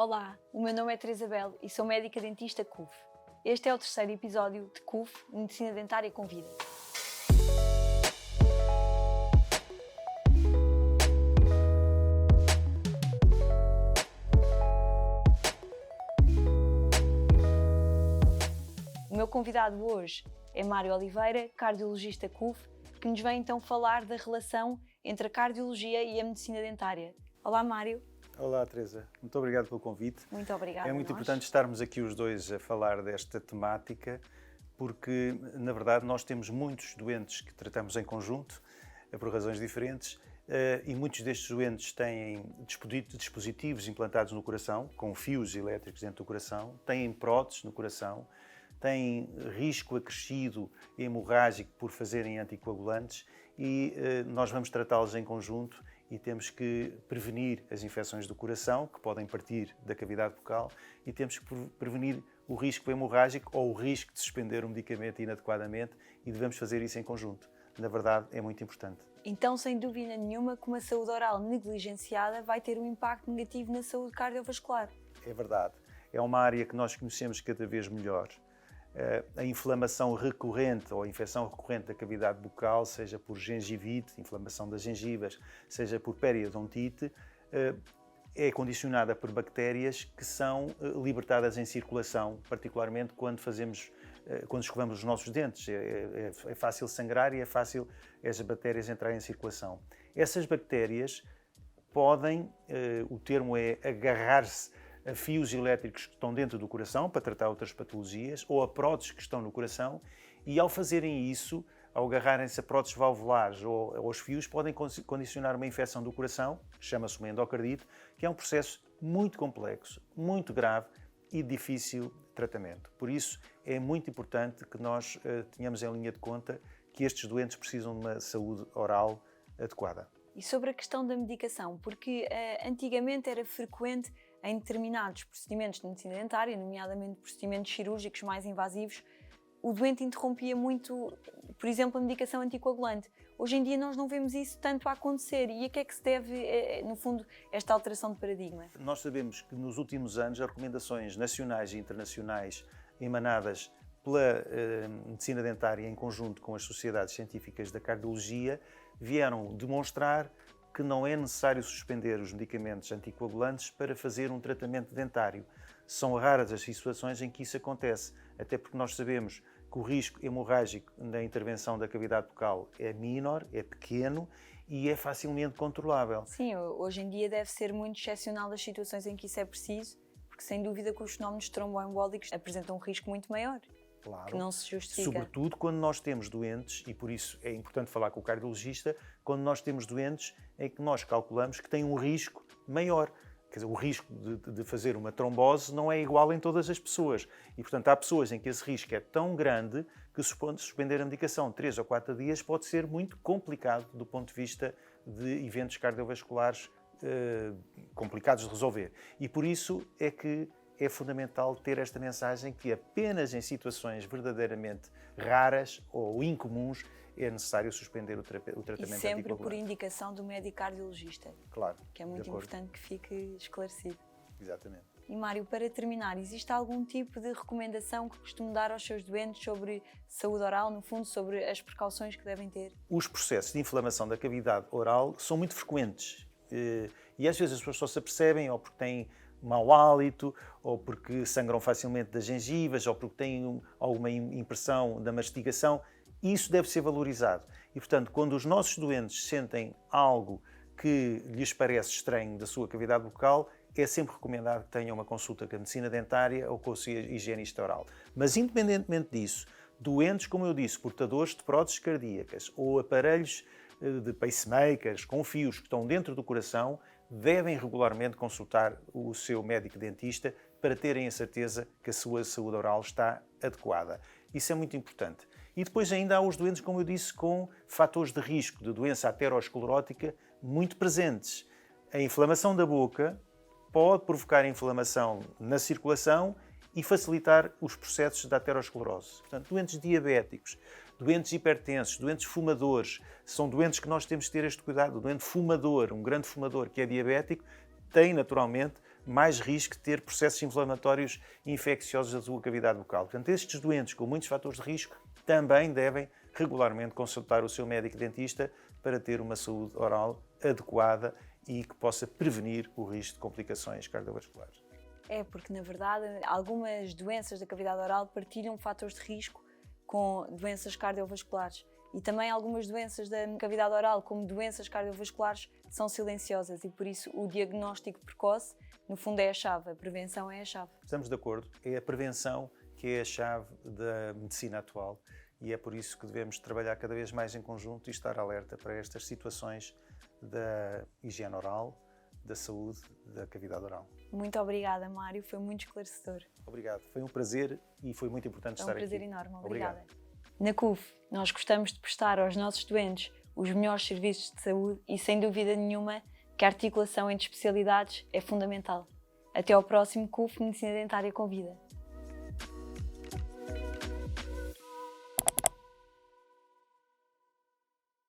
Olá, o meu nome é Teresa Belo e sou médica dentista CUF. Este é o terceiro episódio de CUF, Medicina Dentária com Vida. O meu convidado hoje é Mário Oliveira, cardiologista CUF, que nos vem então falar da relação entre a cardiologia e a medicina dentária. Olá, Mário. Olá, Teresa. Muito obrigado pelo convite. Muito obrigada. É muito importante estarmos aqui os dois a falar desta temática, porque, na verdade, nós temos muitos doentes que tratamos em conjunto, por razões diferentes, e muitos destes doentes têm dispositivos implantados no coração, com fios elétricos dentro do coração, têm próteses no coração, têm risco acrescido hemorrágico por fazerem anticoagulantes e nós vamos tratá-los em conjunto e temos que prevenir as infecções do coração, que podem partir da cavidade bucal, e temos que prevenir o risco hemorrágico ou o risco de suspender o medicamento inadequadamente e devemos fazer isso em conjunto. Na verdade, é muito importante. Então, sem dúvida nenhuma, que uma saúde oral negligenciada vai ter um impacto negativo na saúde cardiovascular. É verdade. É uma área que nós conhecemos cada vez melhor. A inflamação recorrente ou a infecção recorrente da cavidade bucal, seja por gengivite, inflamação das gengivas, seja por periodontite, é condicionada por bactérias que são libertadas em circulação, particularmente quando escovamos os nossos dentes. É fácil sangrar e é fácil essas bactérias entrarem em circulação. Essas bactérias podem, o termo é agarrar-se a fios elétricos que estão dentro do coração para tratar outras patologias ou a próteses que estão no coração e ao fazerem isso, ao agarrarem-se a próteses valvulares ou aos fios, podem condicionar uma infecção do coração, chama-se uma endocardite, que é um processo muito complexo, muito grave e difícil de tratamento. Por isso, é muito importante que nós tenhamos em linha de conta que estes doentes precisam de uma saúde oral adequada. E sobre a questão da medicação, porque antigamente era frequente em determinados procedimentos de medicina dentária, nomeadamente procedimentos cirúrgicos mais invasivos, o doente interrompia muito, por exemplo, a medicação anticoagulante. Hoje em dia nós não vemos isso tanto a acontecer. E a que é que se deve, no fundo, esta alteração de paradigma? Nós sabemos que nos últimos anos as recomendações nacionais e internacionais emanadas pela medicina dentária em conjunto com as sociedades científicas da cardiologia vieram demonstrar que não é necessário suspender os medicamentos anticoagulantes para fazer um tratamento dentário. São raras as situações em que isso acontece, até porque nós sabemos que o risco hemorrágico na intervenção da cavidade bucal é menor, é pequeno e é facilmente controlável. Sim, hoje em dia deve ser muito excepcional as situações em que isso é preciso, porque sem dúvida que os fenómenos tromboembólicos apresentam um risco muito maior. Claro, que não se justifica. Sobretudo quando nós temos doentes, e por isso é importante falar com o cardiologista, quando nós temos doentes em que nós calculamos que têm um risco maior. Quer dizer, o risco de fazer uma trombose não é igual em todas as pessoas. E, portanto, há pessoas em que esse risco é tão grande que suspender a medicação 3 ou 4 dias pode ser muito complicado do ponto de vista de eventos cardiovasculares complicados de resolver. E por isso é que é fundamental ter esta mensagem que apenas em situações verdadeiramente raras ou incomuns é necessário suspender o tratamento anticoagulante. E sempre anticoagulante. por indicação do médico cardiologista. Claro. Que é muito importante que fique esclarecido. Exatamente. E Mário, para terminar, existe algum tipo de recomendação que costuma dar aos seus doentes sobre saúde oral, no fundo, sobre as precauções que devem ter? Os processos de inflamação da cavidade oral são muito frequentes e às vezes as pessoas só se apercebem ou porque têm mau hálito, ou porque sangram facilmente das gengivas, ou porque têm alguma impressão da mastigação. Isso deve ser valorizado. E, portanto, quando os nossos doentes sentem algo que lhes parece estranho da sua cavidade bucal, é sempre recomendado que tenham uma consulta com a medicina dentária ou com o seu higienista oral. Mas, independentemente disso, doentes, como eu disse, portadores de próteses cardíacas ou aparelhos de pacemakers com fios que estão dentro do coração, devem regularmente consultar o seu médico dentista para terem a certeza que a sua saúde oral está adequada. Isso é muito importante. E depois ainda há os doentes, como eu disse, com fatores de risco de doença aterosclerótica muito presentes. A inflamação da boca pode provocar inflamação na circulação e facilitar os processos da aterosclerose. Portanto, doentes diabéticos, doentes hipertensos, doentes fumadores, são doentes que nós temos de ter este cuidado. O doente fumador, um grande fumador que é diabético, tem naturalmente mais risco de ter processos inflamatórios infecciosos da sua cavidade bucal. Portanto, estes doentes com muitos fatores de risco também devem regularmente consultar o seu médico dentista para ter uma saúde oral adequada e que possa prevenir o risco de complicações cardiovasculares. É, porque na verdade algumas doenças da cavidade oral partilham fatores de risco com doenças cardiovasculares e também algumas doenças da cavidade oral, como doenças cardiovasculares, são silenciosas e por isso o diagnóstico precoce, no fundo, é a chave, a prevenção é a chave. Estamos de acordo, é a prevenção que é a chave da medicina atual e é por isso que devemos trabalhar cada vez mais em conjunto e estar alerta para estas situações da higiene oral, da saúde da cavidade oral. Muito obrigada, Mário, foi muito esclarecedor. Obrigado, foi um prazer e foi muito importante estar aqui. Foi um prazer enorme, obrigada. Obrigado. Na CUF, nós gostamos de prestar aos nossos doentes os melhores serviços de saúde e, sem dúvida nenhuma, que a articulação entre especialidades é fundamental. Até ao próximo CUF Medicina Dentária Convida.